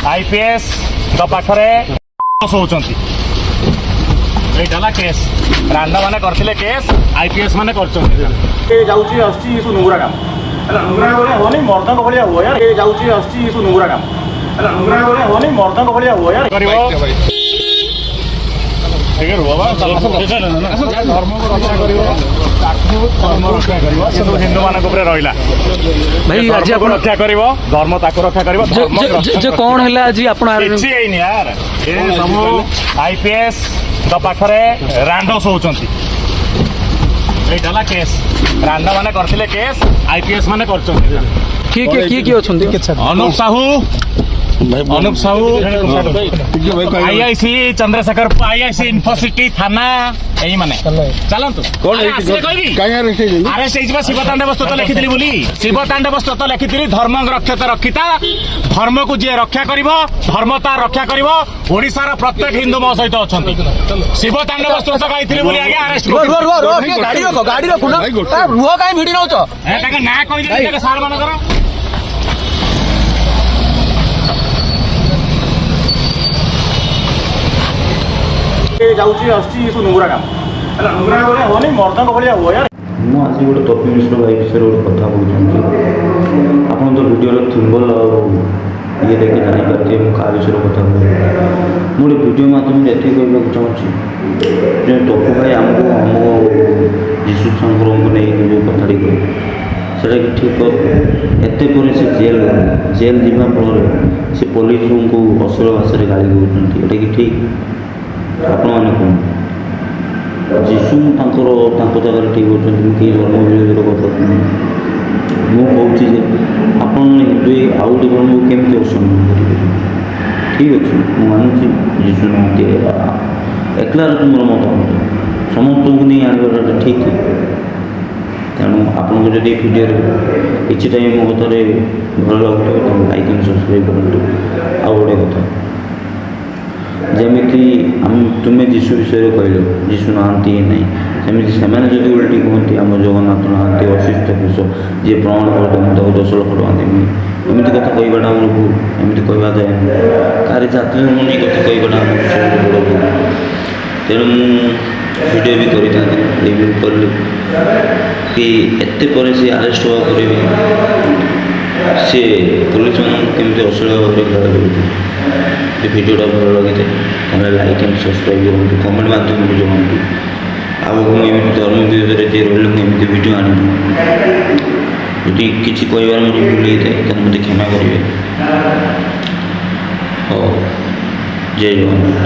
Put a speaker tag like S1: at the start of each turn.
S1: IPS पाखरे शोचंती case रांडा माने करथिले केस आईपीएस माने करचंती जाउची आछि सु नुंगरा काम हला नुंगरा बोले होनी मर्दन भलिया हो यार ए जाउची आछि सु नुंगरा काम हला नुंगरा बोले होनी मर्दन भलिया हो यार करिवो ठीक है बाबा धर्म को रक्षा करिवो धर्म रक्षा करिवो सब हिंदू मानक ऊपर रहिला
S2: भाई आज
S1: आपण रक्षा करिवो धर्म ताको रक्षा करिवो
S2: जे कोन हैला आज आपण
S1: किछि एनी यार ए सब आईपीएस पाखरे रांडो शोचंती एटाला केस रांडा माने करथिले केस आईपीएस माने करचंती
S2: की अछंती
S1: Anup Sahu IIC Chandrashekhar IIC Infocity थाना यही माने चलंतु कोन अरेस्ट हेइबा शिवतांडव स्तोत्र लिखिथिली बोली शिवतांडव स्तोत्र लिखिथिली धर्म रक्षित रक्षिता धर्म को जे रक्षा करिवो धर्मता रक्षा करिवो ओडिसा रा प्रत्येक हिंदू मो सहित अछंती शिवतांडव स्तोत्र गाइथिली बोली आगे अरेस्ट
S2: गाड़ी रखु ना रुह काई भिडी नउछ
S1: ए ताके ना कहि दे ताके सार मानकर जाउची आछि सु नुंगरा काम हला नुंगरा बोले होनी मर्दन भलिया हो यार
S3: ମୁଁ ଆଜି ଗୋଟେ ଟପିକ୍ ମିଶ୍ର ଭାଇ ବିଷୟରେ ଗୋଟେ କଥା କହୁଛନ୍ତି ଆପଣ ତ ଭିଡ଼ିଓର ଥିମ୍ବଲ୍ ଆଉ ଇଏ ଦେଖି ଜାଣିପାରିଥିବେ ମୁଁ କାହା ବିଷୟରେ କଥା କହୁଛି ମୁଁ ଗୋଟେ ଭିଡ଼ିଓ ମାଧ୍ୟମରେ ଏତିକି କହିବାକୁ ଚାହୁଁଛି ଯେ ଟପୁ ଭାଇ ଆମକୁ ଆମ ଯୀଶୁ ଠାକୁରଙ୍କୁ ନେଇ ଯେଉଁ କଥାଟି କହିଲେ ସେଇଟା କି ଠିକ୍ ଏତେ ପରେ ସେ ଜେଲ୍ ଯିବା ଫଳରେ ସେ ପୋଲିସଙ୍କୁ ଅଶ୍ଳୀଳ ଭାଷାରେ ଗାଳି ଦେଉଛନ୍ତି ଏଇଟା କି ଠିକ୍ ଆପଣମାନେ କୁହନ୍ତୁ ଯୀଶୁ ତାଙ୍କ ଜାଗାରେ ଠିକ୍ ଅଛନ୍ତି ମୁଁ କେହି ଧର୍ମ ବିରୋଧୀର କଥା ମୁଁ କହୁଛି ଯେ ଆପଣ ହିନ୍ଦୁ ଆଉ ଗୋଟେ ଧର୍ମକୁ କେମିତି ଅସମ୍ମାନ କରିପାରିବେ ଠିକ୍ ଅଛି ମୁଁ ମାନୁଛି ଯୀଶୁ ନାହାନ୍ତି ଏକଲା ମୋର ମତାମତ ସମସ୍ତଙ୍କୁ ନେଇ ଆଣିବାଟା ଠିକ୍ ତେଣୁ ଆପଣଙ୍କୁ ଯଦି ଏ ଭିଡ଼ିଓରେ କିଛି ଟାଇମ୍ ମୋ କଥାରେ ଭଲ ଲାଗୁଥିବ ତାହେଲେ ଲାଇକ୍ ଆଣ୍ଡ ସବସ୍କ୍ରାଇବ୍ କରନ୍ତୁ ଆଉ ଗୋଟେ କଥା ଯେମିତି ତୁମେ ଯୀଶୁ ବିଷୟରେ କହିଲ ଯୀଶୁ ନାହାନ୍ତି ନାହିଁ ସେମିତି ସେମାନେ ଯଦି ଓଲଟି କୁହନ୍ତି ଆମ ଜଗନ୍ନାଥ ନାହାନ୍ତି ଅଶିଷ୍ଟ ପୁରୁଷ ଯିଏ ପ୍ରମାଣ କରନ୍ତି ମୁଁ ତାକୁ 10 ଲକ୍ଷ ଟଙ୍କା ଦେବି ଏମିତି କଥା କହିବାଟା ଆମର ଭୁଲ ଏମିତି କହିବା ଯାଏନି କାହାରି ଜାତି ଧର୍ମ ନେଇ କଥା କହିବାଟା ଆମର ସବୁଠୁ ବଡ଼ ଭୁଲ ତେଣୁ ମୁଁ ଭିଡ଼ିଓ ବି କରିଥାନ୍ତି ରିଭ୍ୟୁ କଲି କି ଏତେ ପରେ ସେ ଆରେଷ୍ଟ ହେବା ପରେ ବି ସେ ପୋଲିସମାନଙ୍କୁ କେମିତି ଅଶ୍ଳୀଳ ଭାବରେ ଗାଳି କରୁଛନ୍ତି ଏ ଭିଡ଼ିଓଟା ଭଲ ଲାଗିଥାଏ ତାହେଲେ ଲାଇକ୍ ଆଣ୍ଡ ସବସ୍କ୍ରାଇବ୍ କରନ୍ତୁ କମେଣ୍ଟ ମାଧ୍ୟମରେ ଜଣାନ୍ତୁ ଆଉ ମୁଁ ଏମିତି ଧର୍ମ ବିରୋଧରେ ଯିଏ ରହିଲେ ମୁଁ ଏମିତି ଭିଡ଼ିଓ ଆଣିବି ଯଦି କିଛି କହିବାର ମୋର ଭୁଲ ହେଇଥାଏ ତାହେଲେ ମୋତେ କ୍ଷମା କରିବେ ହଉ ଜୟ ଜଗନ୍ନାଥ।